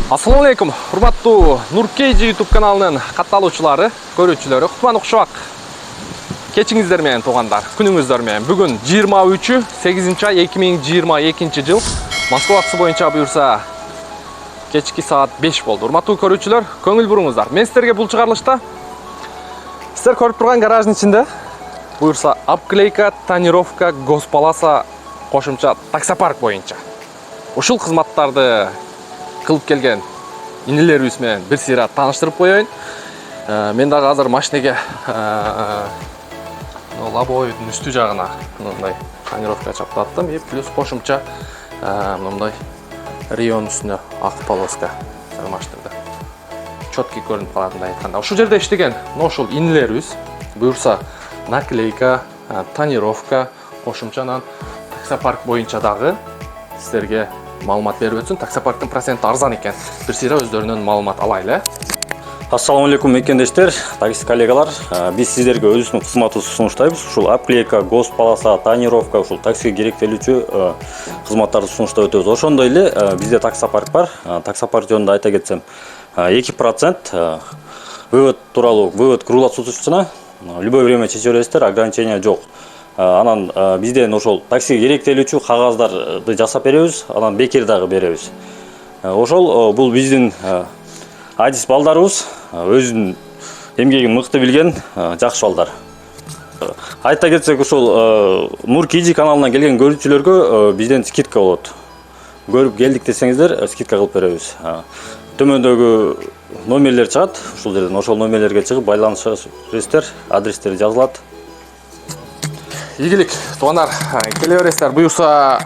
Assalamu alaikum, hurmattуу Nurkeyji YouTube kanalынын катталуучулары, көрүүчүлөрү, кутман укшабак. Кечиңиздер менен туугандар, күнүңүздөр менен. Бүгүн 23-8 ай 2022 жыл. Москва вакыты боюнча буюрса кечки саат 5 болду. Урматтуу көрүүчүлөр, көңүл буруңуздар. Мен сиздерге бул чыгарылышта сиздер көрүп турган гараждын ичинде буюрса обклейка, тонировка, госпаласа кошумча таксопарк боюнча ушул кызматтарды кылып келген инилерибиз менен бир сыйра тааныштырып коеюн. Мен дагы азыр машинеге лобовойдун үстү жагына мындай тонировка чаптап аттым и плюс кошумча мындай Рион үстүнө ак полоска машинада четкий көрүнүп калатындай айтканда. Ушул жерде иштеген ошол инилерибиз буюрса наклейка, тонировка, кошумчанан таксопарк боюнча дагы сиздерге маалымат берип өтсүн. Таксопарктын проценти арзан экен. Бир сыйра өздөрүнөн маалымат алайлы. Ассаламу алейкум мекендештер, такси коллегалар. Биз сиздерге өзүбүздүн кызматыбызды сунуштайбыз. Ушул обклейка, госпаласа, тонировка, ушул таксиге керектелүүчү кызматтарды сунуштап өтөбүз. Ошондой эле бизде таксопарк бар. Таксопарк жөнүндө айта кетсем, 2% вывод тууралуу, вывод круглосуточно любой время чече бересиздер, ограничения жок. Анан бизден ошол таксиге керектелүүчү кагаздарды жасап беребиз, анан бекер дагы беребиз. Ошол бул биздин адис балдарыбыз, өзүнүн эмгегин мыкты билген жакшы балдар. Айта кетсек, ошол Nurkeyji каналынан келген көрүүчүлөргө бизден скидка болот. Көрүп келдик десеңиздер, скидка кылып беребиз. Төмөндөгү номерлер чыгат, ушул жерден ошол номерлерге чыгып байланышасыздар, адрестери жазылат. Ийгилик, туугандар, келе бересиздер. Буюрса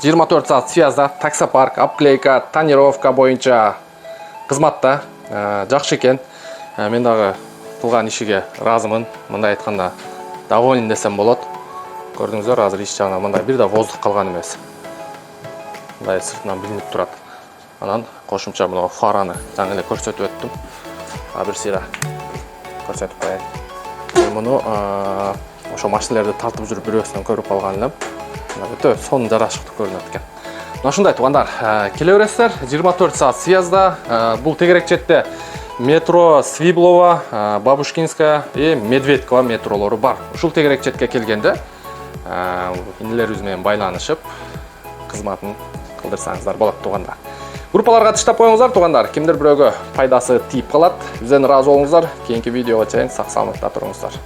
24 саат связда таксопарк, обклейка, тонировка боюнча кызматта жакшы экен. Мен дагы кылган ишиге ыраазымын. Мындай айтканда доволен десем болот. Көрдүңүздөр, азыр иш жагынан мындай бир да воздух калган эмес. Мындай сыртынан билинип турат. Анан кошумча мына фараны жаңы эле көрсөтүп өттүм. Бир сыйра көрсөтүп коеюн. Муну ошо машиналарды тартып жүрүп бирөөсүнөн көрүп калган элем. Өтө сонун жарашыктуу көрүнөт экен. Мына ушундай туугандар, келе бересиздер. 24 саат связда. Бул тегерек четте метро Свиблова, Бабушкинская и Медведкова метролору бар. Ушул тегерек четке келгенде инилерибиз менен байланышып кызматын кылдырсаңыздар болот туугандар. Группаларга тыштап коюңуздар туугандар. Кимдир бирөөгө пайдасы тийип калат. Бизден ыраазы болуңуздар. Кийинки видеого чейин сак саламатта туруңуздар.